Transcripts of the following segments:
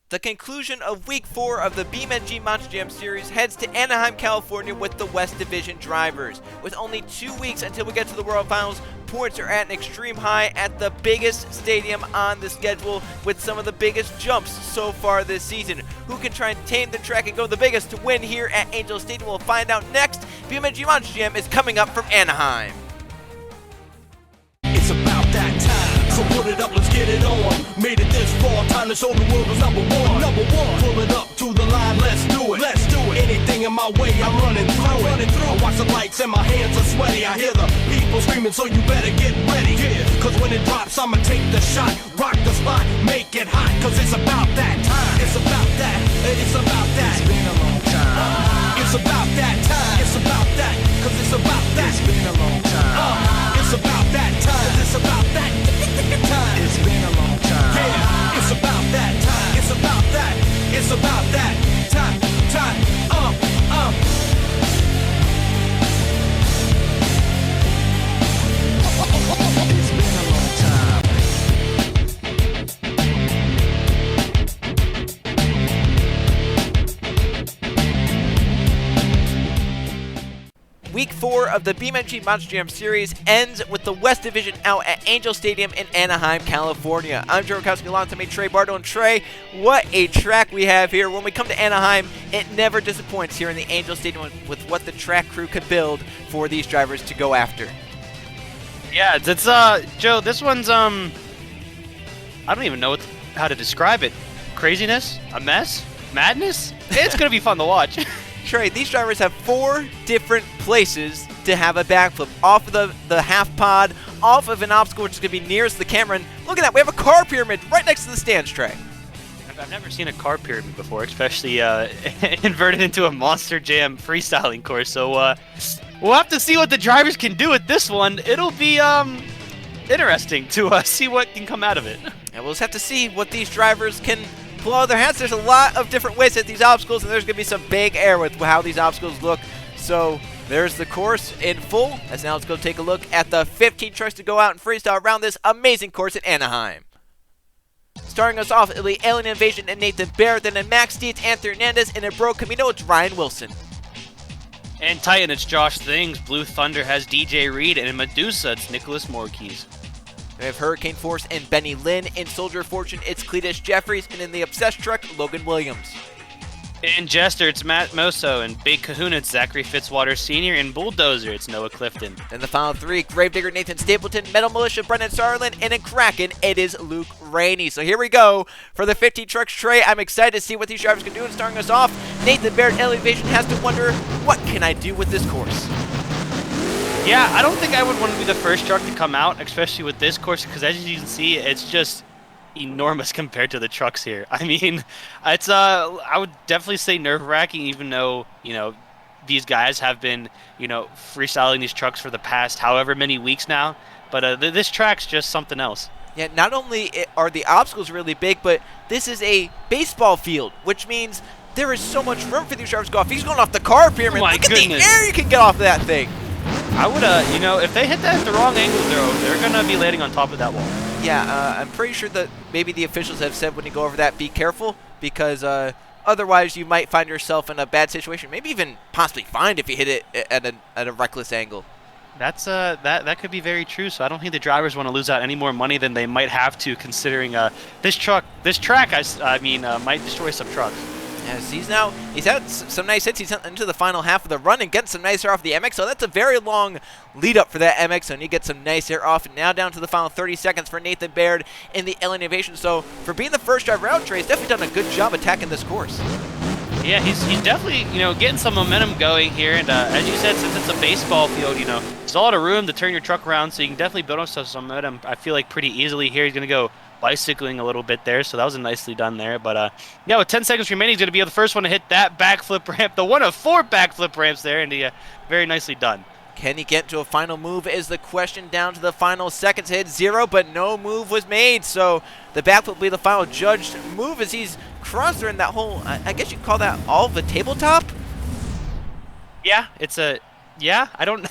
The conclusion of Week 4 of the BeamNG Monster Jam Series heads to Anaheim, California with the West Division drivers. With only 2 weeks until we get to the World Finals, points are at an extreme high at the biggest stadium on the schedule with some of the biggest jumps so far this season. Who can try and tame the track and go the biggest to win here at Angel Stadium? We'll find out next. BeamNG Monster Jam is coming up from Anaheim. It's about that time, so put it up, let's get it on. Made it this far, time to show the world who's number one. Number one, pull it up to the line, let's do it. Let's do it. Anything in my way, I'm running through it. I watch the lights and my hands are sweaty. I hear the people screaming, so you better get ready. Yeah, cause when it drops, I'ma take the shot, rock the spot, make it hot. Cause it's about that time. It's about that. It's about that. It's been a long time. It's about that time. It's about that. Cause it's about that. It's been a long time. It's about that time. It's about that time. It's been a long time. Yeah, it's about that time. It's about that. It's about that time. It's been a long time. Week 4 of the BeamNG Monster Jam Series ends with the West Division out at Angel Stadium in Anaheim, California. I'm Joe Rokowski, alongside me Trey Bardo. And Trey, what a track we have here. When we come to Anaheim, it never disappoints here in the Angel Stadium with what the track crew could build for these drivers to go after. Yeah, it's Joe, this one's I don't even know how to describe it. Craziness? A mess? Madness? It's gonna be fun to watch. Trey, these drivers have 4 different places to have a backflip. Off of the half pod, off of an obstacle which is going to be nearest the camera, and look at that, we have a car pyramid right next to the stands, Trey. I've never seen a car pyramid before, especially inverted into a Monster Jam freestyling course, so we'll have to see what the drivers can do with this one. It'll be interesting to see what can come out of it. And we'll just have to see what these drivers can pull out of their hats. There's a lot of different ways at these obstacles, and there's going to be some big air with how these obstacles look. So there's the course in full. As now let's go take a look at the 15 trucks to go out and freestyle around this amazing course at Anaheim. Starting us off, Elite Alien Invasion and Nathan Bair, then in Max Dietz, Anthony Hernandez, and in Bro Camino, it's Ryan Wilson. And Titan, it's Josh Things. Blue Thunder has DJ Reed, and in Medusa, it's Nicholas Morkeys. We have Hurricane Force and Benny Lynn. In Soldier of Fortune, it's Cletus Jeffries. And in the Obsessed truck, Logan Williams. In Jester, it's Matt Mosso. And Big Kahuna, it's Zachary Fitzwater Sr. In Bulldozer, it's Noah Clifton. Then the final 3, Gravedigger, Nathan Stapleton, Metal Militia, Brennan Sarland, and in Kraken, it is Luke Rainey. So here we go for the 15 trucks. Trey, I'm excited to see what these drivers can do. And starting us off, Nathan Bair at Elevation has to wonder, what can I do with this course? Yeah, I don't think I would want to be the first truck to come out, especially with this course, because as you can see, it's just enormous compared to the trucks here. I mean, it's I would definitely say nerve-wracking, even though, you know, these guys have been, you know, freestyling these trucks for the past however many weeks now. But this track's just something else. Yeah, not only are the obstacles really big, but this is a baseball field, which means there is so much room for these drivers to go off. He's going off the car pyramid. My Look at goodness. the air you can get off of that thing. I would, you know, if they hit that at the wrong angle, they're going to be landing on top of that wall. Yeah, I'm pretty sure that maybe the officials have said when you go over that, be careful, because otherwise you might find yourself in a bad situation, maybe even possibly fined if you hit it at a reckless angle. That's that could be very true. So I don't think the drivers want to lose out any more money than they might have to, considering this track might destroy some trucks. Yes, he's had some nice hits. He's into the final half of the run and getting some nice air off the MX. So that's a very long lead up for that MX. So you get some nice air off. And now down to the final 30 seconds for Nathan Baird in the Alien Invasion. So for being the first driver out, Trey, he's definitely done a good job attacking this course. Yeah, he's definitely, you know, getting some momentum going here. And as you said, since it's a baseball field, you know, there's a lot of room to turn your truck around, so you can definitely build up some momentum. I feel like pretty easily here. He's going to go bicycling a little bit there, so that was nicely done there. But yeah, with 10 seconds remaining, he's going to be the first one to hit that backflip ramp, the one of 4 backflip ramps there, and very nicely done. Can he get to a final move is the question. Down to the final seconds, hit 0, but no move was made. So the backflip will be the final judged move as he's crossed in that whole, I guess you'd call that all the tabletop? Yeah, it's a, yeah, I don't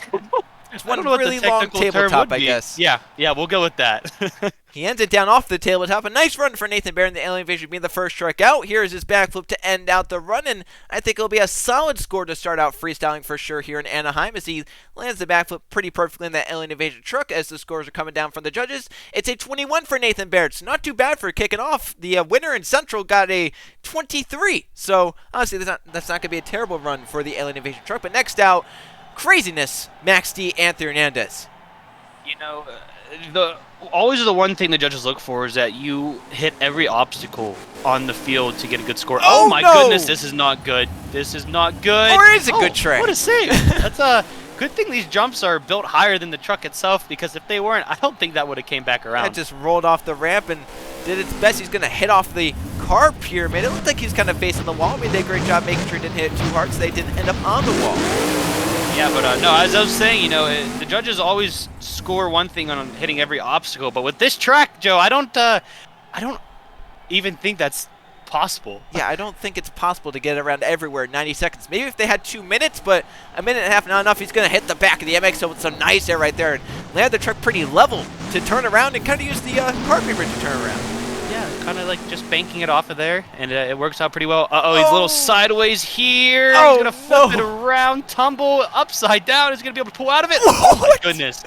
It's I one don't know what really the long technical term tabletop, would I be. guess. Yeah, we'll go with that. He ends it down off the tabletop. A nice run for Nathan Bair in the Alien Invasion being the first truck out. Here is his backflip to end out the run, and I think it'll be a solid score to start out freestyling for sure here in Anaheim as he lands the backflip pretty perfectly in that Alien Invasion truck as the scores are coming down from the judges. It's a 21 for Nathan Bair. It's not too bad for kicking off. The winner in Central got a 23. So honestly, that's not going to be a terrible run for the Alien Invasion truck. But next out, craziness, Max D, Anthony Hernandez. You know, always the one thing the judges look for is that you hit every obstacle on the field to get a good score. Oh my goodness, this is not good. This is not good. Or is it a good tray? What a save. That's a good thing these jumps are built higher than the truck itself, because if they weren't, I don't think that would have came back around. That just rolled off the ramp and did its best. He's going to hit off the car pyramid. It looked like he's kind of facing the wall. I mean, they did a great job making sure he didn't hit it too hard so they didn't end up on the wall. Yeah, but no, as I was saying, you know, the judges always score one thing on hitting every obstacle, but with this track, Joe, I don't even think that's possible. Yeah, I don't think it's possible to get it around everywhere in 90 seconds. Maybe if they had 2 minutes, but a minute and a half not enough. He's going to hit the back of the MXO with some nice air right there and land the truck pretty level to turn around and kind of use the car paper to turn around. Yeah, kind of like just banking it off of there, and it works out pretty well. He's a little sideways here. He's going to flip it around, tumble upside down. He's going to be able to pull out of it. Oh, my goodness.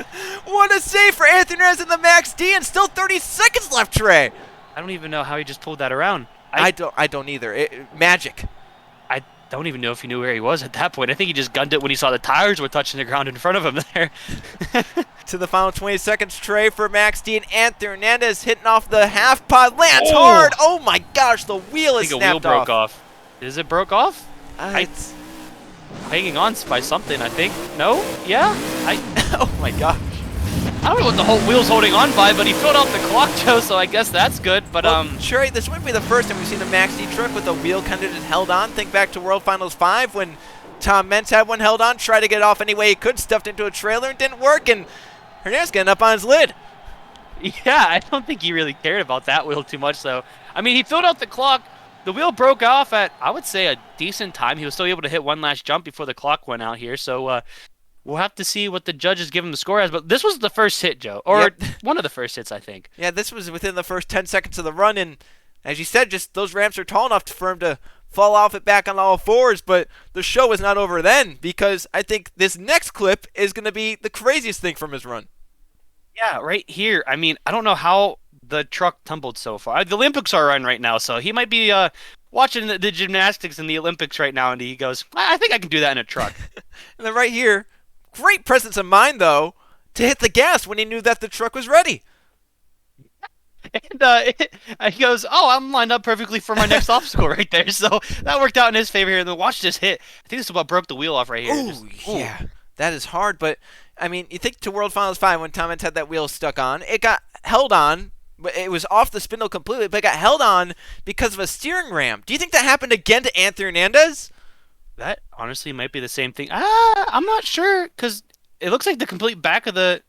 What a save for Anthony Hernandez in the Max D, and still 30 seconds left, Trey. I don't even know how he just pulled that around. I don't either. Magic. I don't even know if he knew where he was at that point. I think he just gunned it when he saw the tires were touching the ground in front of him there. To the final 20 seconds, Trey, for Max D and Anthony Hernandez hitting off the half pod. Lands hard. Oh my gosh, the wheel is snapped off. I think a wheel broke off. Is it broke off? It's hanging on by something, I think. No? Yeah? Oh my gosh. I don't know what the whole wheel's holding on by, but he filled out the clock, Joe, so I guess that's good. But well, Trey, this wouldn't be the first time we've seen a Max D truck with the wheel kind of just held on. Think back to World Finals 5 when Tom Mentz had one held on, tried to get off any way he could, stuffed into a trailer, and didn't work, and Hernandez getting up on his lid. Yeah, I don't think he really cared about that wheel too much, though. I mean, he filled out the clock. The wheel broke off at, I would say, a decent time. He was still able to hit one last jump before the clock went out here, so we'll have to see what the judges give him the score as. But this was the first hit, Joe, or one of the first hits, I think. Yeah, this was within the first 10 seconds of the run, and as you said, just those ramps are tall enough for him to fall off it back on all fours, but the show was not over then, because I think this next clip is going to be the craziest thing from his run. Yeah, right here. I mean, I don't know how the truck tumbled so far. The Olympics are on right now, so he might be watching the gymnastics in the Olympics right now, and he goes, I think I can do that in a truck. And then right here, great presence of mind, though, to hit the gas when he knew that the truck was ready. And he goes, I'm lined up perfectly for my next obstacle right there. So that worked out in his favor here. And then watch this hit. I think this is what broke the wheel off right here. Ooh, yeah. That is hard. But, I mean, you think to World Finals 5 when Tom Mentz had that wheel stuck on. It got held on. It was off the spindle completely, but it got held on because of a steering ram. Do you think that happened again to Anthony Hernandez? That honestly might be the same thing. I'm not sure, because it looks like the complete back of the...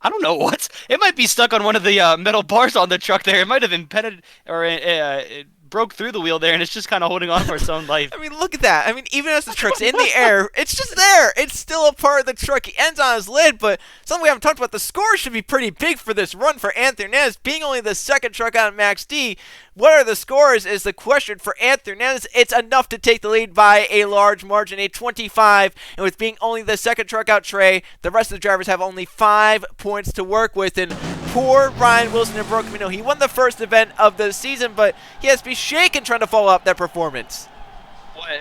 I don't know what. It might be stuck on one of the metal bars on the truck there. It might have impeded or it broke through the wheel there, and it's just kind of holding on for its own life. I mean, look at that. I mean, even as the truck's in the air, it's just there. It's still a part of the truck. He ends on his lid, but something we haven't talked about, the score should be pretty big for this run for Anthony Hernandez, being only the second truck out of Max D. What are the scores is the question for Anthony Hernandez. It's enough to take the lead by a large margin, a 25. And with being only the second truck out, Trey, the rest of the drivers have only 5 points to work with. And poor Ryan Wilson and Brooke Camino. He won the first event of the season, but he has to be shaken trying to follow up that performance.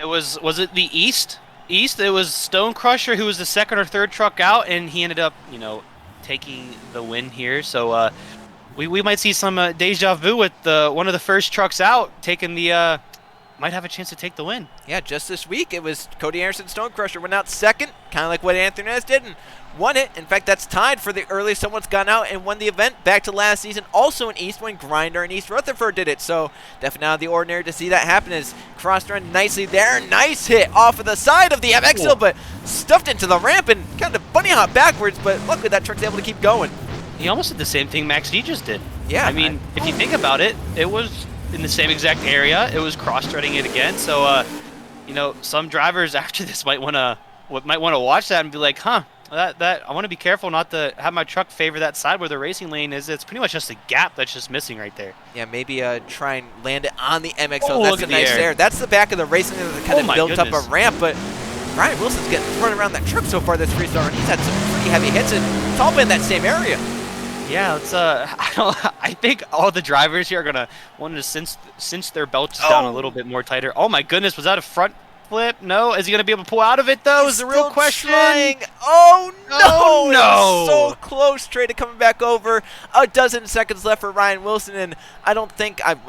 Was it the East? It was Stone Crusher who was the second or third truck out, and he ended up, taking the win here. So, we might see some deja vu with one of the first trucks out taking the might have a chance to take the win. Yeah, just this week it was Cody Anderson Stone Crusher went out second, kind of like what Anthony Hernandez did, and won it. In fact, that's tied for the earliest someone's gone out and won the event back to last season, also in East when Grinder and East Rutherford did it. So definitely out of the ordinary to see that happen. As crossed run nicely there. Nice hit off of the side of the MXL, but stuffed into the ramp and kind of bunny hop backwards, but luckily that truck's able to keep going. He almost did the same thing Max D just did. Yeah. I mean, if you think about it, it was in the same exact area. It was cross-threading it again. So, some drivers after this might want to watch that and be like, That I want to be careful not to have my truck favor that side where the racing lane is. It's pretty much just a gap that's just missing right there. Yeah, maybe try and land it on the MXL. Oh, That's look a at the nice air. air. That's the back of the racing lane that kind of my built up goodness. a ramp, but Ryan Wilson's getting thrown around that truck so far this freestyle, and he's had some pretty heavy hits, and it's all been in that same area. Yeah, it's I think all the drivers here are gonna want to cinch their belts down a little bit more tighter. Oh my goodness, was that a front flip? No, is he gonna be able to pull out of it though? Is the real Still question. trying. Oh no! Oh, It no. was so close. Trey to coming back over. A dozen seconds left for Ryan Wilson, and I don't think I'm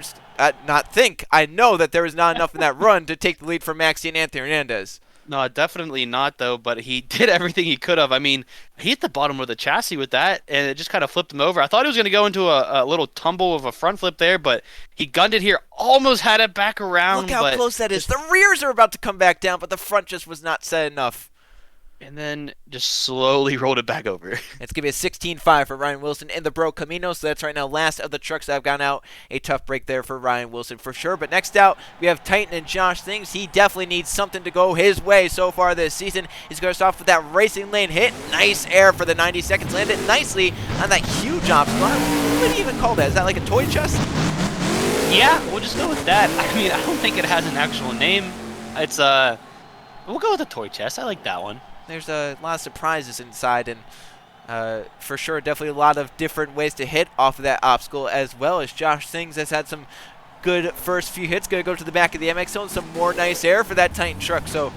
just not think. I know that there is not enough in that run to take the lead from Maxi and Anthony Hernandez. No, definitely not though. But he did everything he could have. I mean, he hit the bottom of the chassis with that, and it just kind of flipped him over. I thought he was gonna go into a little tumble of a front flip there, but he gunned it here. Almost had it back around. Look how but close that is. The rears are about to come back down, but the front just was not set enough. And then just slowly rolled it back over. It's going to be a 16-5 for Ryan Wilson in the Bro Camino, so that's right now last of the trucks that have gone out. A tough break there for Ryan Wilson for sure. But next out, we have Titan and Josh Things. He definitely needs something to go his way so far this season. He's going to start off with that racing lane hit. Nice air for the 90 seconds. Landed nicely on that huge obstacle. What do you even call that? Is that like a toy chest? Yeah, we'll just go with that. I mean, I don't think it has an actual name. It's we'll go with the toy chest. I like that one. There's a lot of surprises inside, and for sure, definitely a lot of different ways to hit off of that obstacle, as well as Josh Sings has had some good first few hits. Going to go to the back of the MX zone, some more nice air for that Titan truck. So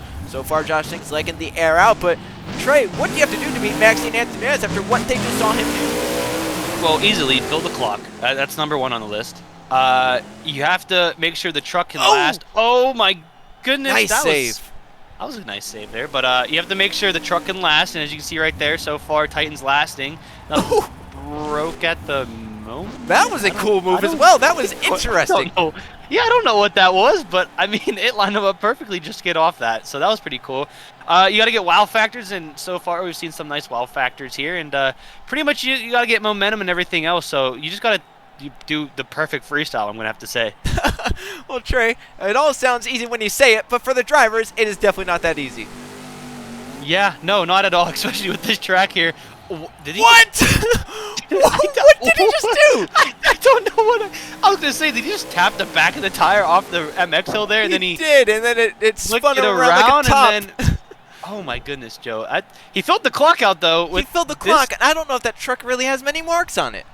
far, Josh Sings liking the air out. But Trey, what do you have to do to beat Maxi and Anthony after what they just saw him do? Well, easily fill the clock. That's number one on the list. You have to make sure the truck can last. Oh my goodness! Nice save. That was a nice save there, but you have to make sure the truck can last, and as you can see right there, so far, Titan's lasting. Now, broke at the moment. That was a cool move as well. That was interesting. Yeah, I don't know what that was, but, I mean, it lined them up perfectly just to get off that, so that was pretty cool. You got to get wow factors, and so far we've seen some nice wow factors here, and pretty much you got to get momentum and everything else, so you just got to do the perfect freestyle, I'm going to have to say. Well, Trey, it all sounds easy when you say it, but for the drivers, it is definitely not that easy. Yeah, no, not at all, especially with this track here. Did he What? What did he just do? I don't know what I was going to say. Did he just tap the back of the tire off the MX hill there? And then he did, and then it spun it around like a top. and then, oh my goodness, Joe. He filled the clock out, though. He filled the clock, and I don't know if that truck really has many marks on it.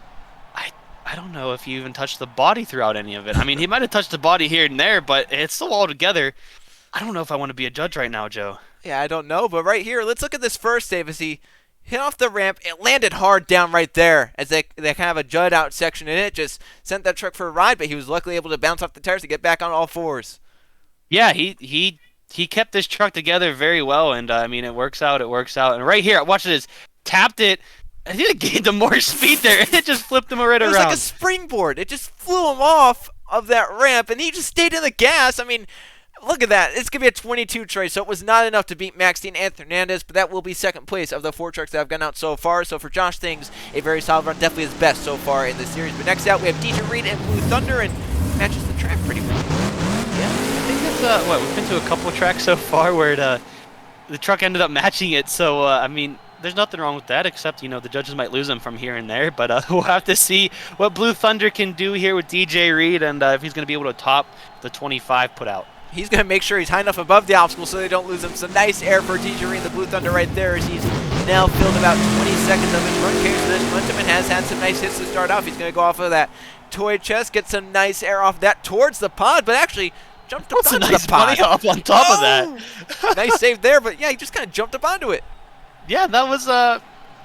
I don't know if he even touched the body throughout any of it. I mean, he might have touched the body here and there, but it's still all together. I don't know if I want to be a judge right now, Joe. Yeah, I don't know, but right here, let's look at this first save as he hit off the ramp. It landed hard down right there as they kind of a jud out section in it. Just sent that truck for a ride, but he was luckily able to bounce off the tires to get back on all fours. Yeah, he kept this truck together very well, and I mean, it works out. And right here, watch this. Tapped it. I think it gained him more speed there, and it just flipped him right around. It was like a springboard. It just flew him off of that ramp, and he just stayed in the gas. I mean, look at that. It's going to be a 22 Trey, so it was not enough to beat Maxi and Anthony Hernandez, but that will be second place of the 4 trucks that have gone out so far. So for Josh Things, a very solid run, definitely his best so far in the series. But next out, we have DJ Reed and Blue Thunder, and matches the track pretty well. Yeah, I think that's, we've been to a couple of tracks so far where the truck ended up matching it, so, I mean, there's nothing wrong with that, except, you know, the judges might lose them from here and there, but we'll have to see what Blue Thunder can do here with DJ Reed, and if he's going to be able to top the 25 put out. He's going to make sure he's high enough above the obstacle so they don't lose him. Some nice air for DJ Reed, the Blue Thunder right there, as he's now filled about 20 seconds of his run. Carries this momentum and has had some nice hits to start off. He's going to go off of that toy chest, get some nice air off that towards the pod, but actually jumped up onto nice the pod. money off on top of that. Nice save there, but yeah, he just kind of jumped up onto it. Yeah, that was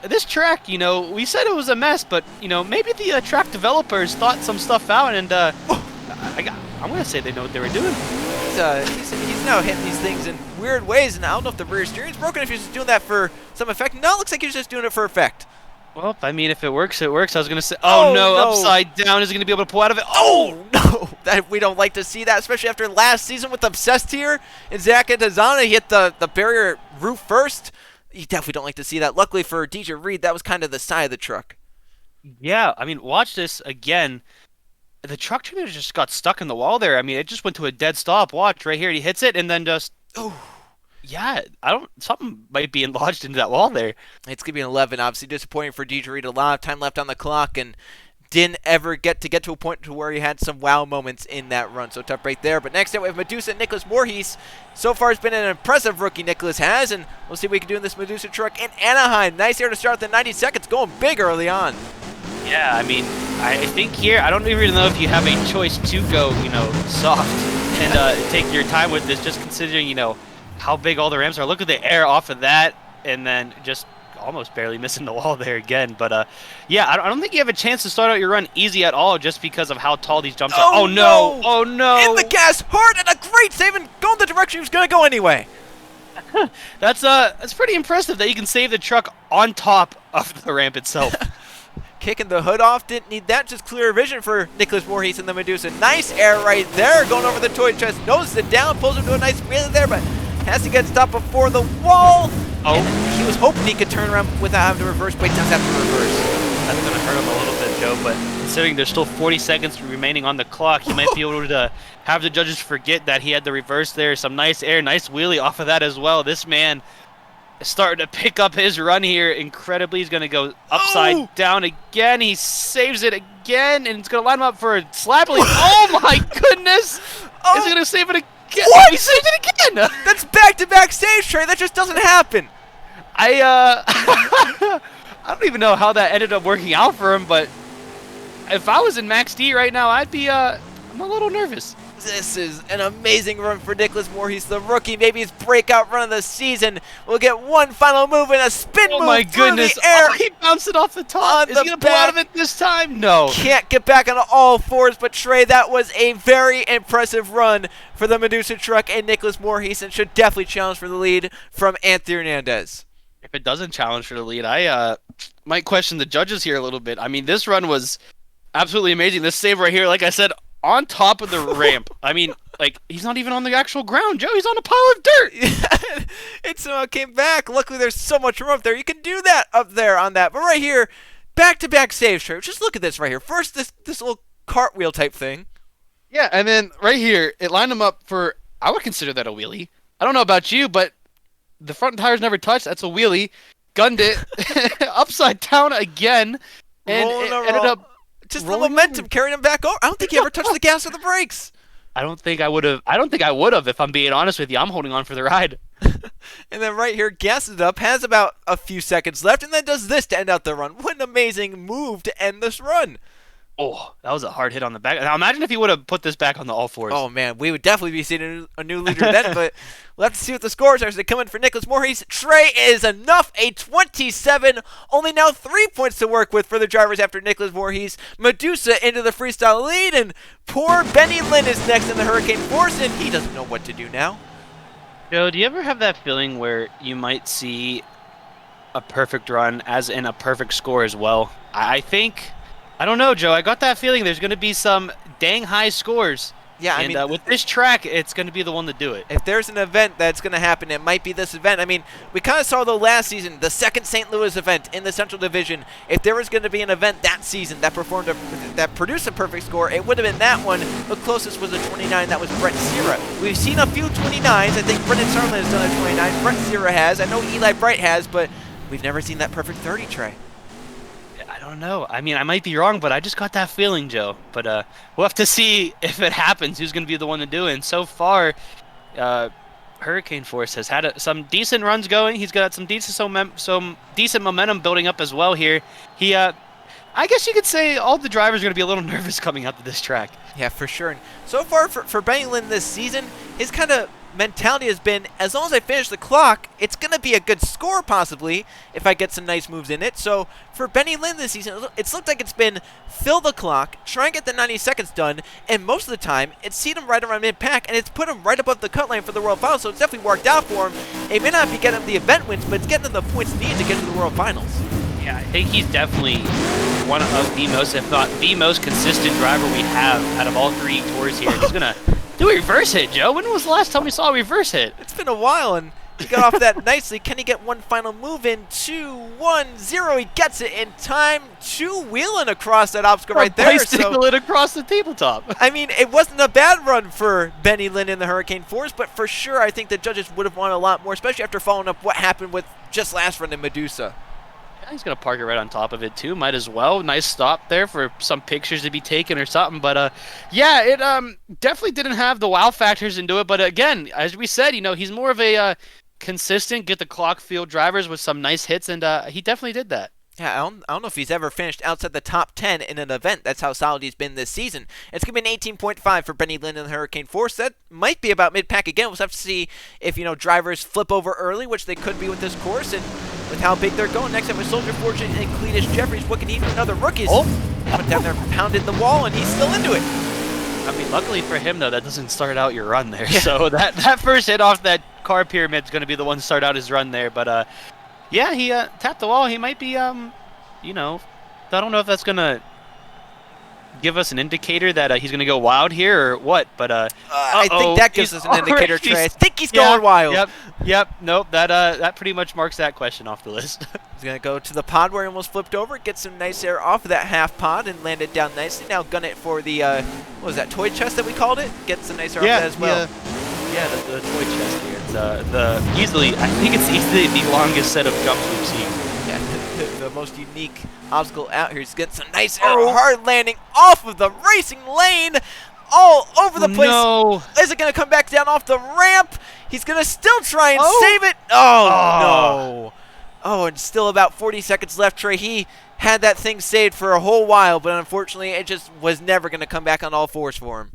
this track, you know, we said it was a mess, but, you know, maybe the track developers thought some stuff out, and I'm going to say they know what they were doing. He's now hitting these things in weird ways, and I don't know if the rear steering's broken, if he's just doing that for some effect. No, it looks like he's just doing it for effect. Well, I mean, if it works, it works. I was going to say, oh no, upside down. Is he going to be able to pull out of it? Oh, no. We don't like to see that, especially after last season with Obsessed here. And Zach Antazana, he hit the barrier roof first. You definitely don't like to see that. Luckily for DJ Reed, that was kind of the side of the truck. Yeah, I mean, watch this again. The truck just got stuck in the wall there. I mean, it just went to a dead stop. Watch right here. He hits it and then just Yeah, I don't. Something might be lodged into that wall there. It's going to be an 11. Obviously disappointing for DJ. A lot of time left on the clock and didn't ever get to a point to where he had some wow moments in that run. So tough break there. But next up we have Medusa and Nicholas Voorhees. So far it's been an impressive rookie Nicholas has, and we'll see what we can do in this Medusa truck in Anaheim. Nice here to start the 90 seconds, going big early on. Yeah, I mean, I think here, I don't even know if you have a choice to go, soft and take your time with this, just considering, how big all the ramps are. Look at the air off of that, and then just almost barely missing the wall there again. But, yeah, I don't think you have a chance to start out your run easy at all just because of how tall these jumps are. Oh, no! Oh, no! In the gas, hard, and a great save, and going the direction he was going to go anyway. That's pretty impressive that you can save the truck on top of the ramp itself. Kicking the hood off, didn't need that, just clear vision for Nicholas Voorhees and the Medusa. Nice air right there, going over the toy chest, noses it down, pulls him to a nice wheelie there, but has to get stopped before the wall. Oh. And he was hoping he could turn around without having to reverse, but he does have to reverse. That's going to hurt him a little bit, Joe, but considering there's still 40 seconds remaining on the clock, he might be able to have the judges forget that he had the reverse there. Some nice air, nice wheelie off of that as well. This man is starting to pick up his run here incredibly. He's going to go upside down again. He saves it again, and it's going to line him up for a slap. Oh, my goodness! Is he going to save it again? What? He saved it again! That's back-to-back saves, Trey. That just doesn't happen. I don't even know how that ended up working out for him, but if I was in Max D right now, I'd be, I'm a little nervous. This is an amazing run for Nicholas Voorhees, the rookie. Maybe his breakout run of the season. We'll get one final move and a spin move through the air. Oh, he bounced it off the top. Is he going to pull out of it this time? No. Can't get back on all fours, but Trey, that was a very impressive run for the Medusa truck and Nicholas Voorhees, and should definitely challenge for the lead from Anthony Hernandez. If it doesn't challenge for the lead, I might question the judges here a little bit. I mean, this run was absolutely amazing. This save right here, like I said, on top of the ramp. I mean, like, he's not even on the actual ground, Joe. He's on a pile of dirt. It somehow came back. Luckily, there's so much room up there. You can do that up there on that. But right here, back-to-back saves, Trey. Just look at this right here. First, this little cartwheel type thing. Yeah, and then right here, it lined him up for, I would consider that a wheelie. I don't know about you, but the front tires never touched. That's a wheelie. Gunned it upside down again. And it ended up just the momentum carried him back over. I don't think he ever touched the gas or the brakes. I don't think I would have, if I'm being honest with you. I'm holding on for the ride. And then right here, gasses it up, has about a few seconds left, and then does this to end out the run. What an amazing move to end this run. Oh, that was a hard hit on the back. Now imagine if he would have put this back on the all fours. Oh, man, we would definitely be seeing a new leader then, but we'll have to see what the scores are as they come in for Nicholas Voorhees. Trey is enough, a 27. Only now 3 points to work with for the drivers after Nicholas Voorhees. Medusa into the freestyle lead, and poor Benny Lynn is next in the Hurricane Force, and he doesn't know what to do now. Joe, do you ever have that feeling where you might see a perfect run as in a perfect score as well? I don't know, Joe. I got that feeling there's going to be some dang high scores. Yeah, I mean, with this track, it's going to be the one to do it. If there's an event that's going to happen, it might be this event. I mean, we kind of saw the last season, the second St. Louis event in the Central Division. If there was going to be an event that season that produced a perfect score, it would have been that one. The closest was a 29. That was Brett Sierra. We've seen a few 29s. I think Brendan Sarlin has done a 29. Brett Sierra has. I know Eli Bright has, but we've never seen that perfect 30, Trey. I don't know. I mean, I might be wrong, but I just got that feeling, Joe. But we'll have to see if it happens, who's going to be the one to do it. And so far, Hurricane Force has had some decent runs going. He's got some decent momentum building up as well here. I guess you could say all the drivers are going to be a little nervous coming out to this track. Yeah, for sure. And so far for Benny Lynn this season, his kind of mentality has been, as long as I finish the clock, it's going to be a good score possibly if I get some nice moves in it. So for Benny Lynn this season, it's looked like it's been fill the clock, try and get the 90 seconds done, and most of the time, it's seen him right around mid-pack, and it's put him right above the cut line for the World Finals, so it's definitely worked out for him. It may not be getting him the event wins, but it's getting him the points needed to get to the World Finals. Yeah, I think he's definitely one of the most, if not the most consistent driver we have out of all three tours here. He's going to do a reverse hit, Joe. When was the last time we saw a reverse hit? It's been a while, and He got off that nicely. Can he get one final move in? 2-1-0. He gets it in time. Two-wheeling across that obstacle right there. Bicycle it across the tabletop. I mean, it wasn't a bad run for Benny Lynn in the Hurricane Force, but for sure I think the judges would have wanted a lot more, especially after following up what happened with just last run in Medusa. Yeah, he's going to park it right on top of it, too. Might as well. Nice stop there for some pictures to be taken or something. But, yeah, it definitely didn't have the wow factors into it. But, again, as we said, you know, he's more of a consistent, get the clock field drivers with some nice hits, and he definitely did that. Yeah, I don't know if he's ever finished outside the top 10 in an event. That's how solid he's been this season. It's going to be an 18.5 for Benny Lynn in the Hurricane Force. That might be about mid-pack again. We'll have to see if, you know, drivers flip over early, which they could be with this course, and with how big they're going. Next up with Soldier Fortune and Cletus Jeffries. What can he do? Another rookies. Went down there, pounded the wall, and he's still into it. I mean, luckily for him, though, that doesn't start out your run there. Yeah. So that first hit off that car pyramid is going to be the one to start out his run there. But, yeah, he tapped the wall. He might be, you know, I don't know if that's going to give us an indicator that he's going to go wild here or what. But I think that gives us an indicator, Trey. I think he's going wild. Yep. Nope. That pretty much marks that question off the list. He's going to go to the pod where he almost flipped over, get some nice air off of that half pod and landed down nicely. Now gun it for the, what was that, toy chest that we called it? Get some nice air off that as well. Yeah, the toy chest here. It's, I think it's easily the longest set of jumps we've seen. Yeah, the most unique obstacle out here. He's getting some nice air, hard landing off of the racing lane. All over the place. No. Is it going to come back down off the ramp? He's going to still try and save it. No. Oh, and still about 40 seconds left, Trey. He had that thing saved for a whole while, but unfortunately it just was never going to come back on all fours for him.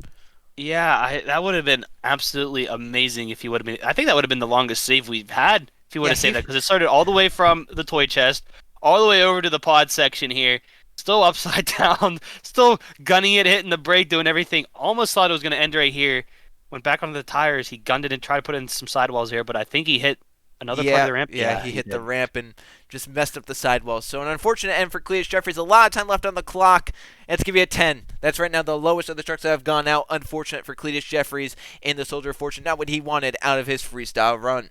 Yeah, that would have been absolutely amazing if he would have been. I think that would have been the longest save we've had if he would have saved that, because it started all the way from the toy chest, all the way over to the pod section here. Still upside down, still gunning it, hitting the brake, doing everything. Almost thought it was going to end right here. Went back onto the tires. He gunned it and tried to put in some sidewalls here, but I think he hit another part of the ramp. Yeah, he hit the ramp and just messed up the sidewalls. So an unfortunate end for Cletus Jeffries. A lot of time left on the clock. Let's give you a 10. That's right now the lowest of the trucks that have gone out. Unfortunate for Cletus Jeffries in the Soldier of Fortune. Not what he wanted out of his freestyle run.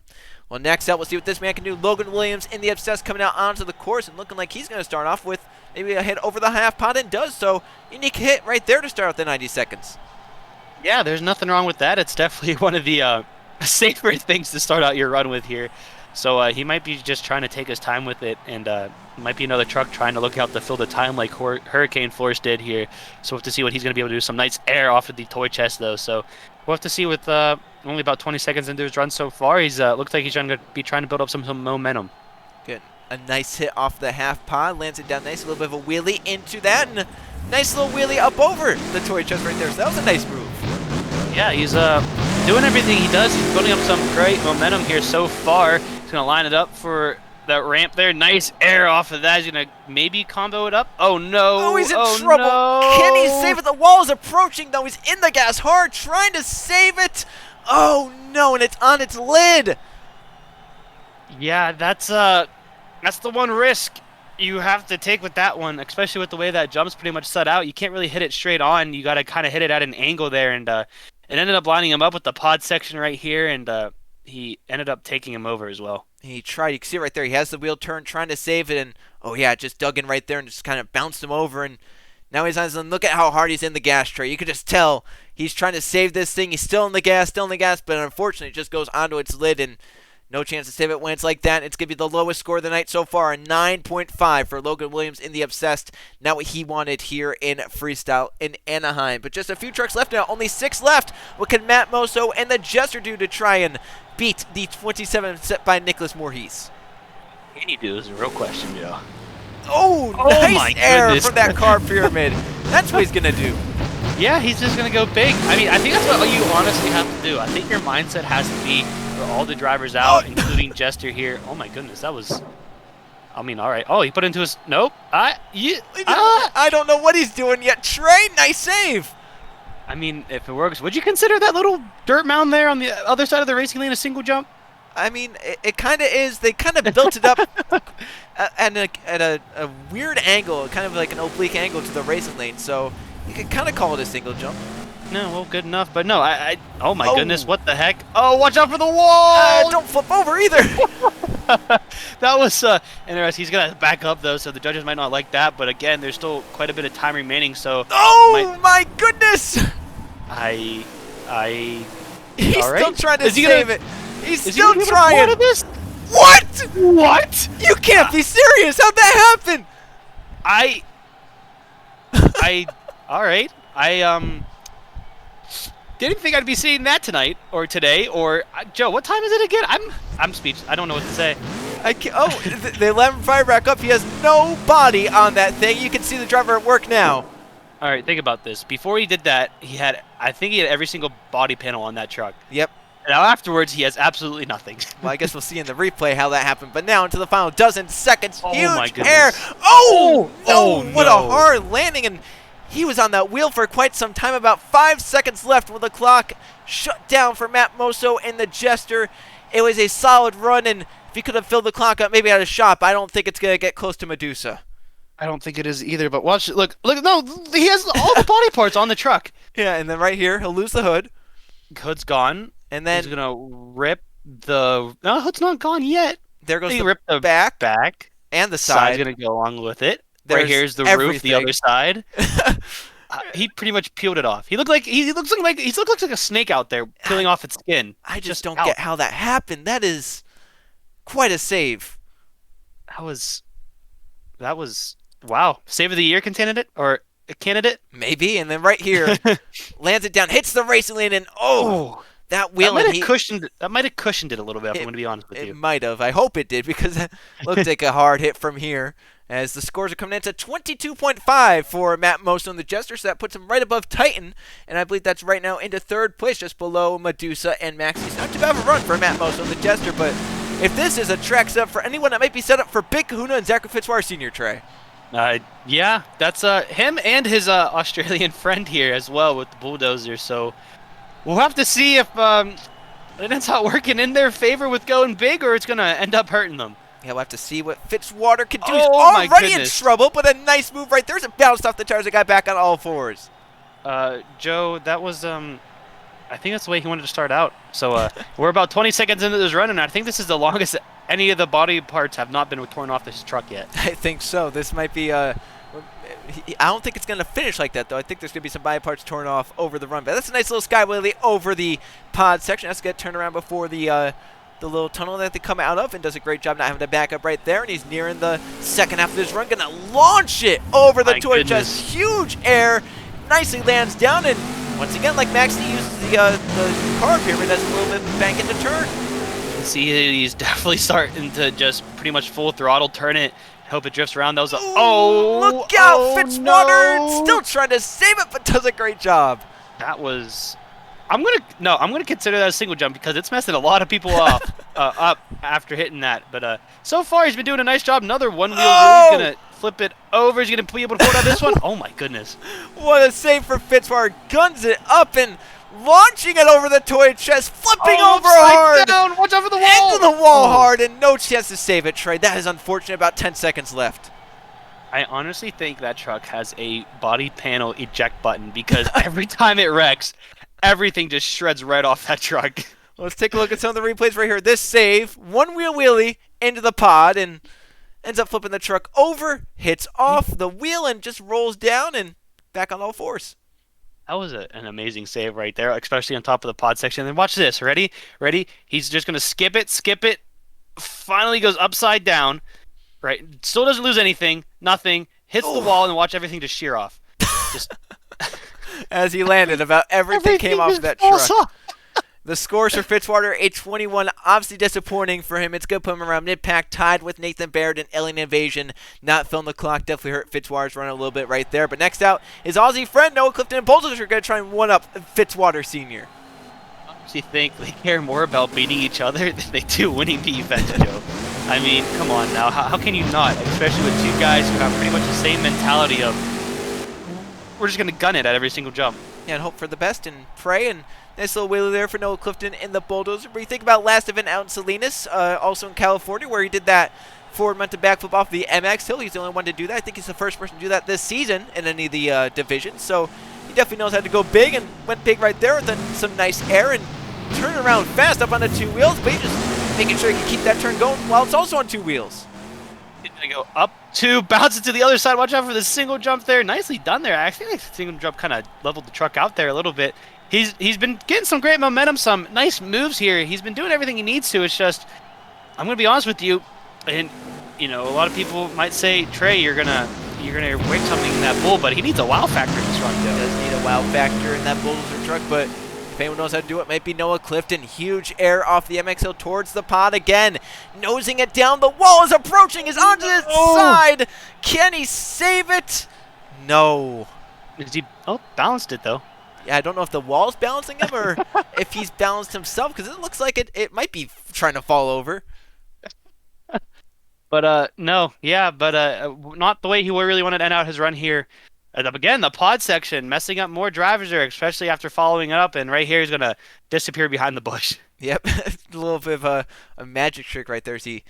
Well, next up, we'll see what this man can do. Logan Williams in the Obsessed coming out onto the course and looking like he's going to start off with maybe a hit over the half pod, and does so. Unique hit right there to start out the 90 seconds. Yeah, there's nothing wrong with that. It's definitely one of the safer things to start out your run with here. So he might be just trying to take his time with it, and might be another truck trying to look out to fill the time like Hurricane Force did here. So we'll have to see what he's going to be able to do. Some nice air off of the toy chest, though. So we'll have to see with only about 20 seconds into his run so far. He's looks like he's going to be trying to build up some momentum. Good. A nice hit off the half pod. Lands it down nice. A little bit of a wheelie into that, and a nice little wheelie up over the toy chest right there. So that was a nice move. Yeah, he's doing everything he does. He's building up some great momentum here so far. He's going to line it up for that ramp there. Nice air off of that. He's going to maybe combo it up. Oh, no. Oh, he's in trouble. No. Can he save it? The wall is approaching, though. He's in the gas hard, trying to save it. Oh, no, and it's on its lid. Yeah, that's the one risk you have to take with that one, especially with the way that jump's pretty much set out. You can't really hit it straight on. You got to kind of hit it at an angle there, and it ended up lining him up with the pod section right here, and he ended up taking him over as well. He tried. You can see it right there. He has the wheel turned, trying to save it, and oh yeah, just dug in right there and just kind of bounced him over, and now he's on his own. Look at how hard he's in the gas tray. You could just tell he's trying to save this thing. He's still in the gas, but unfortunately it just goes onto its lid, and no chance to save it when it's like that. It's going to be the lowest score of the night so far, a 9.5 for Logan Williams in the Obsessed. Not what he wanted here in Freestyle in Anaheim. But just a few trucks left now, only 6 left. What can Matt Mosso and the Jester do to try and beat the 27 set by Nicholas Morhees? Can he do is a real question, Joe. Oh, nice air from that car pyramid. That's what he's going to do. Yeah, he's just going to go big. I mean, I think that's what you honestly have to do. I think your mindset has to be for all the drivers out, including Jester here. Oh, my goodness. That was... I mean, all right. Oh, he put into his... Nope. I don't know what he's doing yet. Trey, nice save. I mean, if it works, would you consider that little dirt mound there on the other side of the racing lane a single jump? I mean, it kind of is. They kind of built it up at a weird angle, kind of like an oblique angle to the racing lane. So you can kind of call it a single jump. No, well, good enough. But no, oh my goodness, what the heck? Oh, watch out for the wall! Don't flip over either. That was interesting. He's gonna back up though, so the judges might not like that. But again, there's still quite a bit of time remaining. So. Oh my goodness! He's still trying to save it. He's still he trying. What? What? You can't be serious. How'd that happen? All right. Didn't think I'd be seeing that tonight or today or Joe. What time is it again? I'm speechless. I don't know what to say. They let him fire back up. He has no body on that thing. You can see the driver at work now. All right, think about this. Before he did that, I think he had every single body panel on that truck. Yep. Now afterwards, he has absolutely nothing. Well, I guess we'll see in the replay how that happened. But now into the final dozen seconds. Oh, Huge my goodness. air. What a hard landing. And he was on that wheel for quite some time. About 5 seconds left with the clock shut down for Matt Moso and the Jester. It was a solid run, and if he could have filled the clock up, maybe at a shot, but I don't think it's going to get close to Medusa. I don't think it is either, but watch it. Look, no, he has all the body parts on the truck. Yeah, and then right here, he'll lose the hood. Hood's gone. And then he's going to rip the... No, hood's not gone yet. There goes rip the back. And the side. Side's going to go along with it. There's right here's the everything. Roof, the other side. He pretty much peeled it off. He looks like a snake out there peeling off its skin. I just don't get how that happened. That is quite a save. That was wow. Save of the year candidate or a candidate? Maybe. And then right here, lands it down, hits the racing lane, and that wheel. That might have cushioned it a little bit. I'm going to be honest with you. It might have. I hope it did because it looked like a hard hit from here. As the scores are coming in to 22.5 for Matt Moso and the Jester, so that puts him right above Titan, and I believe that's right now into third place, just below Medusa and Maxi. It's not too bad of a run for Matt Moso and the Jester, but if this is a track set up for anyone, that might be set up for Big Kahuna and Zachary Fitzwater Sr. Trey. Yeah, that's him and his Australian friend here as well with the Bulldozer, so we'll have to see if it ends up working in their favor with going big or it's going to end up hurting them. Yeah, we'll have to see what Fitzwater can do. He's already in trouble, but a nice move right there. It bounced off the tires and got back on all fours. Joe, that was, I think that's the way he wanted to start out. So we're about 20 seconds into this run, and I think this is the longest any of the body parts have not been torn off this truck yet. I think so. This might be, I don't think it's going to finish like that, though. I think there's going to be some body parts torn off over the run. But that's a nice little sky wheelie over the pod section. That's going to turn around before the little tunnel that they come out of, and does a great job not having to back up right there. And he's nearing the second half of this run, gonna launch it over the toy chest. Huge air, nicely lands down, and once again, like Maxi uses the car pyramid as a little bit bank into turn. You can see he's definitely starting to just pretty much full throttle turn it. Hope it drifts around. That was look out, Fitzwater still trying to save it, but does a great job. That was. I'm gonna consider that a single jump because it's messing a lot of people off up after hitting that. But so far he's been doing a nice job. Another one wheel wheel. He's gonna flip it over. He's gonna be able to pull out this one. Oh my goodness! What a save for Fitzwater. Guns it up and launching it over the toy chest, flipping over hard. Down. Watch out for the wall. Into the wall hard, and no chance to save it, Trey. That is unfortunate. About 10 seconds left. I honestly think that truck has a body panel eject button because every time it wrecks, everything just shreds right off that truck. Let's take a look at some of the replays right here. This save, one wheel wheelie into the pod and ends up flipping the truck over, hits off the wheel and just rolls down and back on all fours. That was an amazing save right there, especially on top of the pod section. And then watch this. Ready? He's just going to skip it. Finally goes upside down. Right? Still doesn't lose anything. Nothing. Hits the wall and watch everything just shear off. Just... As he landed, about everything came off that truck. The scores for Fitzwater, a 21. Obviously disappointing for him. It's going to put him around mid-pack, tied with Nathan Baird and Alien Invasion. Not filling the clock. Definitely hurt Fitzwater's run a little bit right there. But next out is Aussie friend Noah Clifton and Bulldozer are going to try and one-up Fitzwater Sr. I actually think they care more about beating each other than they do winning the event, Joe. I mean, come on now. How can you not? Especially with two guys who have pretty much the same mentality of we're just going to gun it at every single jump. Yeah, and hope for the best and pray. And nice little wheelie there for Noah Clifton in the Bulldozer. But you think about last event out in Salinas, also in California, where he did that forward mounted backflip off the MX Hill. He's the only one to do that. I think he's the first person to do that this season in any of the divisions. So He definitely knows how to go big and went big right there with some nice air and turn around fast up on the 2 wheels, but he's just making sure he can keep that turn going while it's also on 2 wheels. He's going to go up 2, bounce it to the other side. Watch out for the single jump there. Nicely done there. I think the single jump kind of leveled the truck out there a little bit. He's been getting some great momentum, some nice moves here. He's been doing everything he needs to. It's just, I'm going to be honest with you, and you know, a lot of people might say, Trey, you're gonna break something in that bull, but he needs a wow factor in this truck. He does need a wow factor in that Bulldozer truck, but if anyone knows how to do it, might be Noah Clifton. Huge air off the MXL towards the pod again. Nosing it down. The wall is approaching. Is onto his side. Can he save it? No. Is he? Oh, balanced it though. Yeah, I don't know if the wall's balancing him or if he's balanced himself, because it looks like it might be trying to fall over. But no, yeah, but not the way he really wanted to end out his run here. Again, the pod section messing up more drivers there, especially after following it up. And right here, he's gonna disappear behind the bush. Yep, a little bit of a magic trick right there. See,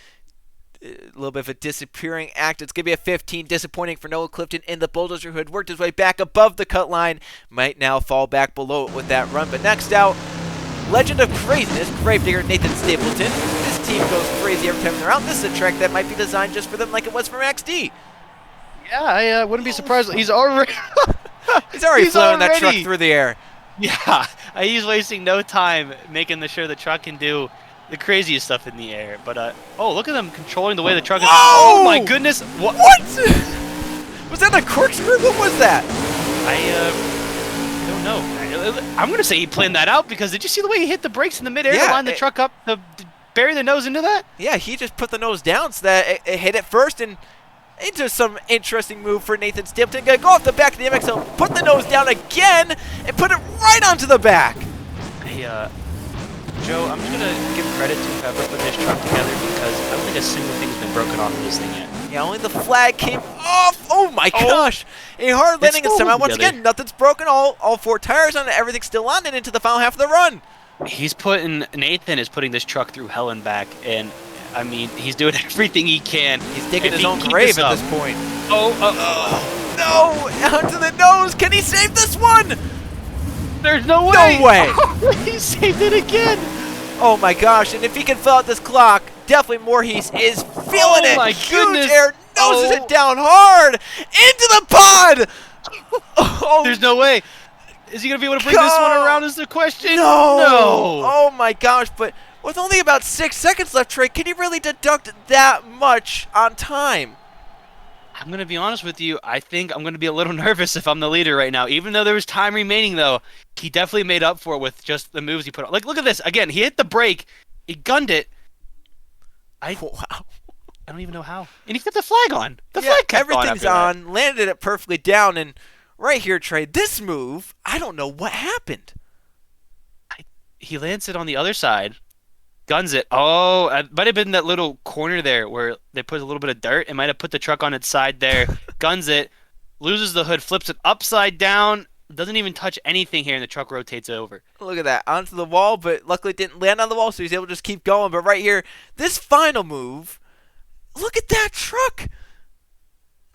a little bit of a disappearing act. It's gonna be a 15. Disappointing for Noah Clifton in the Bulldozer, who had worked his way back above the cut line. Might now fall back below it with that run. But next out, legend of craziness, Gravedigger Nathan Stapleton. This team goes crazy every time they're out. This is a track that might be designed just for them, like it was for Max D. Yeah, I wouldn't be surprised. He's already throwing that truck through the air. Yeah, he's wasting no time making sure the truck can do the craziest stuff in the air. But oh, look at them controlling the way the truck is. Whoa! Oh my goodness! What? Was that a corkscrew? What was that? I don't know. I'm gonna say he planned that out, because did you see the way he hit the brakes in the midair to line the truck up to bury the nose into that? Yeah, he just put the nose down so that it hit it first and into some interesting move for Nathan Stapleton. Gonna go off the back of the MXL, put the nose down again, and put it right onto the back. Hey, Joe, I'm just gonna give credit to whoever put this truck together, because I don't think a single thing's been broken off of this thing yet. Yeah, only the flag came off. Oh my gosh! A hard landing, and somehow once again nothing's broken. All 4 tires on it, everything's still on it into the final half of the run. Nathan is putting this truck through hell and back, and I mean, he's doing everything he can. He's digging his own grave at this point. Oh, no! Onto the nose! Can he save this one? There's no way! No way! He saved it again! Oh my gosh, and if he can fill out this clock, definitely Voorhees is feeling it! My Huge goodness. air, noses it down hard! Into the pod! Oh, there's no way! Is he going to be able to bring this one around is the question? No! No! Oh my gosh, but with only about 6 seconds left, Trey, can you really deduct that much on time? I'm going to be honest with you. I think I'm going to be a little nervous if I'm the leader right now. Even though there was time remaining, though, he definitely made up for it with just the moves he put on. Like, look at this. Again, he hit the brake. He gunned it. Wow. I don't even know how. And he kept the flag on. The flag kept everything's on. Landed it perfectly down. And right here, Trey, this move, I don't know what happened. He lands it on the other side. Guns it. Oh, it might have been that little corner there where they put a little bit of dirt. It might have put the truck on its side there. Guns it. Loses the hood. Flips it upside down. Doesn't even touch anything here, and the truck rotates over. Look at that. Onto the wall, but luckily it didn't land on the wall, so he's able to just keep going. But right here, this final move, look at that truck.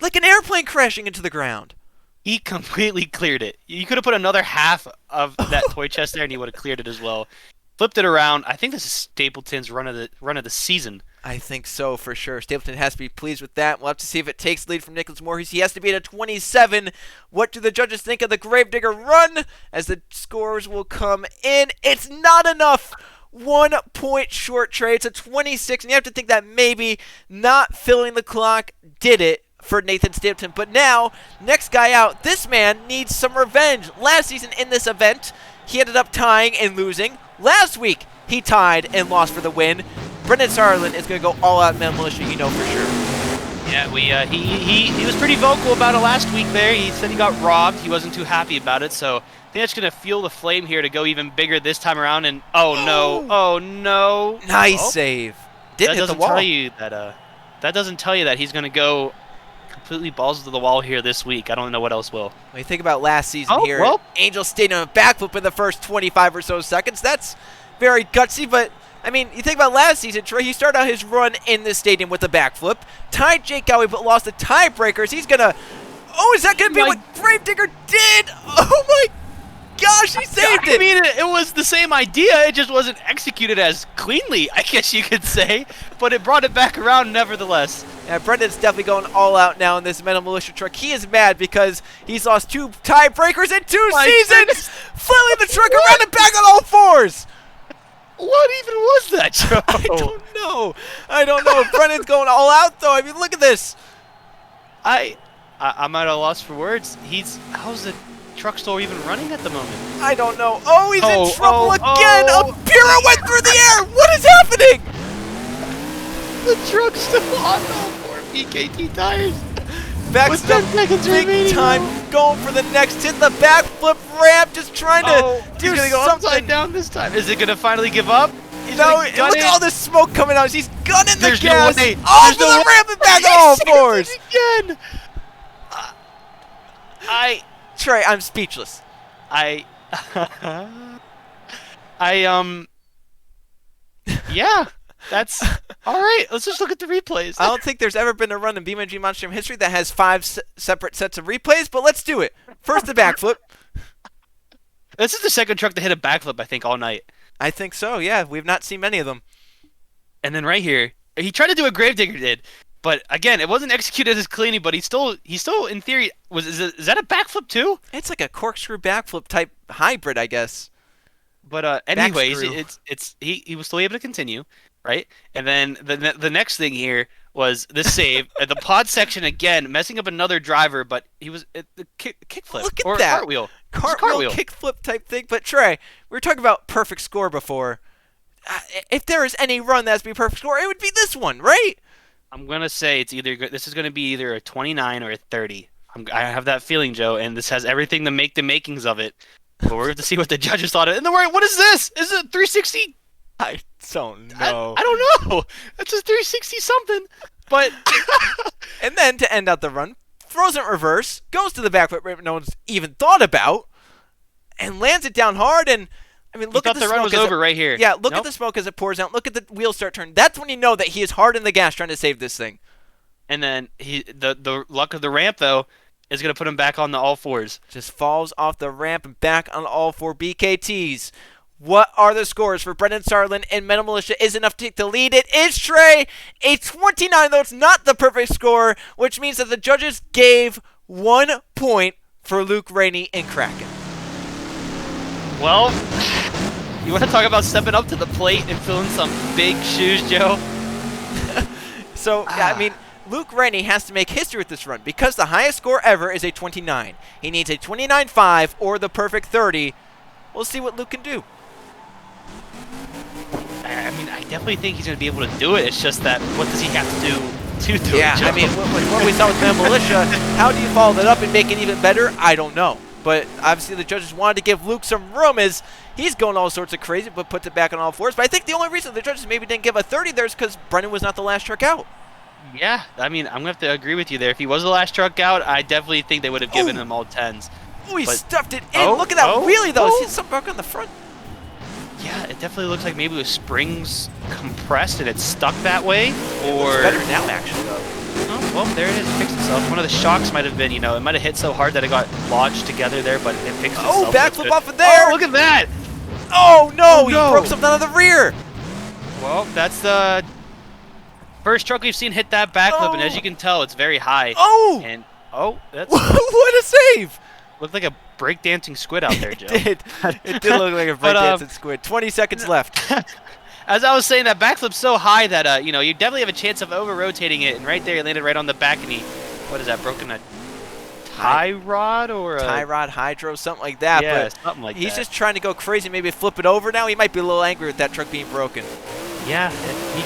Like an airplane crashing into the ground. He completely cleared it. You could have put another half of that toy chest there, and he would have cleared it as well. Flipped it around. I think this is Stapleton's run of the season. I think so, for sure. Stapleton has to be pleased with that. We'll have to see if it takes the lead from Nicholas Voorhees. He has to be at a 27. What do the judges think of the Gravedigger run? As the scores will come in. It's not enough. 1 point short, Trey. It's a 26, and you have to think that maybe not filling the clock did it for Nathan Stapleton. But now, next guy out, this man needs some revenge. Last season in this event, he ended up tying and losing. Last week, he tied and lost for the win. Brendan Sarlin is going to go all out Militia, you know for sure. Yeah, he was pretty vocal about it last week there. He said he got robbed. He wasn't too happy about it, so I think that's going to fuel the flame here to go even bigger this time around. And oh no. Nice save. Didn't hit the wall. That doesn't tell you that he's going to go completely balls to the wall here this week. I don't know what else will. When you think about last season here, Angel stayed on a backflip in the first 25 or so seconds. That's very gutsy, but I mean, you think about last season, Trey, he started out his run in this stadium with a backflip, tied Jake Gowie, but lost the tiebreakers. He's going to, Oh, is that going to be My- what Gravedigger did? Oh my gosh, he saved I it! mean, it was the same idea. It just wasn't executed as cleanly, I guess you could say. But it brought it back around nevertheless. Yeah, Brendan's definitely going all out now in this Metal Militia truck. He is mad because he's lost 2 tiebreakers in 2 My seasons! goodness. Flailing the truck around and back on all 4s! What even was that, Joe? I don't know. Brendan's going all out, though. I mean, look at this. I'm at a loss for words. How's the truck still even running at the moment? I don't know. Oh, he's in trouble again. oh. A pirouette through the air. What is happening? The truck's still on all 4 BKT tires. Back's With 10 seconds big remaining. time, going for the next hit, the backflip ramp, just trying to do he's gonna go something. upside down this time. Is it gonna finally give up? No, look at all this smoke coming out. He's gunning the There's no gas way. off There's of no the way. ramp and back on all 4s. Again. Trey, I'm speechless. Yeah, that's all right. Let's just look at the replays. I don't think there's ever been a run in BeamNG Monster Jam history that has 5 separate sets of replays, but let's do it. First, the backflip. This is the second truck to hit a backflip, I think, all night. I think so, yeah. We've not seen many of them. And then right here, he tried to do what Gravedigger did, but again, it wasn't executed as cleanly. But he still, in theory, is that a backflip too? It's like a corkscrew backflip type hybrid, I guess. But anyways, Backscrew. he was still able to continue, right? And then the next thing here was the save, the pod section again, messing up another driver, but he was the kickflip Look at or that. cartwheel. Cartwheel, kickflip type thing. But Trey, we were talking about perfect score before. If there is any run that has to be perfect score, it would be this one, right? I'm gonna say this is gonna be either a 29 or a 30. I have that feeling, Joe, and this has everything to make the makings of it. But we're going to see what the judges thought of it. And what is this? Is it 360? I don't know. I don't know. That's a 360 something. But and then to end out the run, throws it in reverse, goes to the backflip ramp no one's even thought about, and lands it down hard. And I mean, look at the run smoke was as over right here. Yeah, look at the smoke as it pours out. Look at the wheels start turning. That's when you know that he is hard in the gas trying to save this thing. And then the luck of the ramp though is going to put him back on the all 4s. Just falls off the ramp and back on all 4 BKTs. What are the scores for Brendan Sarlin and Metal Militia is enough to take the lead? It is Trey. A 29, though it's not the perfect score, which means that the judges gave 1 point for Luke Rainey and Kraken. Well, you want to talk about stepping up to the plate and filling some big shoes, Joe? So, I mean, Luke Rainey has to make history with this run because the highest score ever is a 29. He needs a 29.5 or the perfect 30. We'll see what Luke can do. I mean, I definitely think he's going to be able to do it. It's just that, what does he have to do to do it, Yeah, Joe? I mean, what we saw with Metal Militia, how do you follow that up and make it even better? I don't know. But obviously the judges wanted to give Luke some room as he's going all sorts of crazy, but puts it back on all 4s. But I think the only reason the judges maybe didn't give a 30 there is because Brendan was not the last truck out. Yeah, I mean, I'm going to have to agree with you there. If he was the last truck out, I definitely think they would have given him all 10s. Oh, he But- stuffed it in. Look at that wheelie, though. See something broke on the front. Yeah, it definitely looks like maybe the springs compressed and it's stuck that way. Or It's better now, actually, though. Oh, well, there it is. It fixed itself. One of the shocks might have been, it might have hit so hard that it got lodged together there, but it fixed itself. Oh, backflip off of there. Oh, look at that. Oh, no. Oh, He no. broke something out of the rear. Well, that's the first truck we've seen hit that backflip, and as Oh. you can tell, it's very high. Oh. And, that's What a save. looked like a breakdancing squid out there, Joe. It did look like a But, breakdancing squid. 20 seconds left. As I was saying, that backflip's so high that you definitely have a chance of over-rotating it, and right there, he landed right on the back, and what is that, broken a tie rod or a... Tie rod, hydro, something like that. Yeah, but something like he's that. just trying to go crazy, maybe flip it over now. He might be a little angry with that truck being broken. Yeah,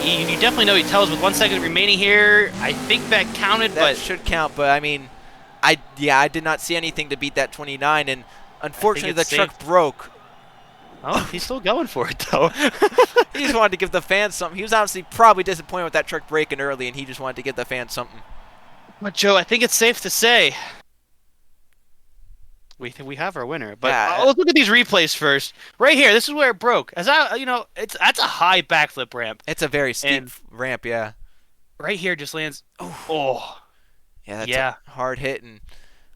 you definitely know he tells with 1 second remaining here. I think that counted, That but should count, but I mean, I did not see anything to beat that 29, and unfortunately the it's truck safe. broke. oh, he's still going for it though. He just wanted to give the fans something. He was obviously probably disappointed with that truck breaking early, and he just wanted to give the fans something. But Joe, I think it's safe to say we have our winner. But Yeah. let's look at these replays first. Right here, this is where it broke. As that's a high backflip ramp. It's a very steep And- ramp, yeah. Right here just lands. Oh, Yeah, that's Yeah. a hard hit, and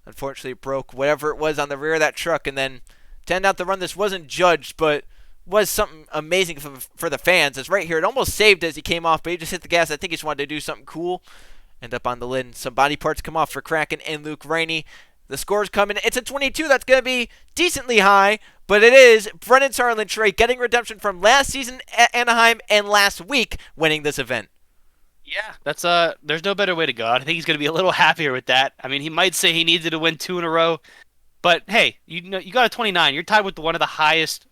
unfortunately broke whatever it was on the rear of that truck, and then to end out the run, this wasn't judged, but was something amazing for the fans. It's right here. It almost saved as he came off, but he just hit the gas. I think he just wanted to do something cool. End up on the lid. Some body parts come off for Kraken and Luke Rainey. The score's coming. It's a 22. That's going to be decently high, but it is Brennan Sarlin Trey getting redemption from last season at Anaheim and last week winning this event. Yeah, that's there's no better way to go. I think he's going to be a little happier with that. I mean, he might say he needed to win 2 in a row, but hey, you got a 29. You're tied with the highest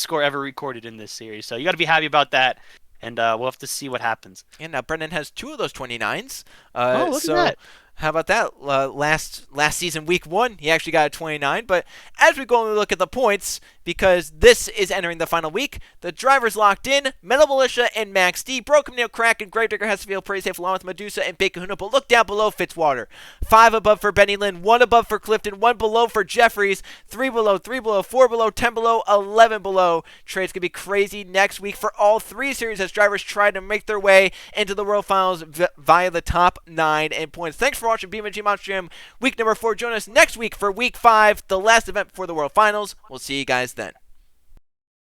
score ever recorded in this series. So you got to be happy about that. And we'll have to see what happens. And now Brendan has 2 of those 29s. Look at that. How about that? Last season, week 1, he actually got a 29. But as we go and look at the points, because this is entering the final week, the drivers locked in, Militia and Max D, Broken Nail, Crack, and Gravedigger has to feel pretty safe along with Medusa and Big Kahuna. But look down below Fitzwater. 5 above for Benny Lynn, 1 above for Clifton, 1 below for Jeffries, 3 below, 3 below, 4 below, 10 below, 11 below. Trade's going to be crazy next week for all 3 series as drivers try to make their way into the World Finals via the top 9 in points. Thanks for watching BeamNG Monster Jam week number 4. Join us next week for week 5, the last event before the World Finals. We'll see you guys then.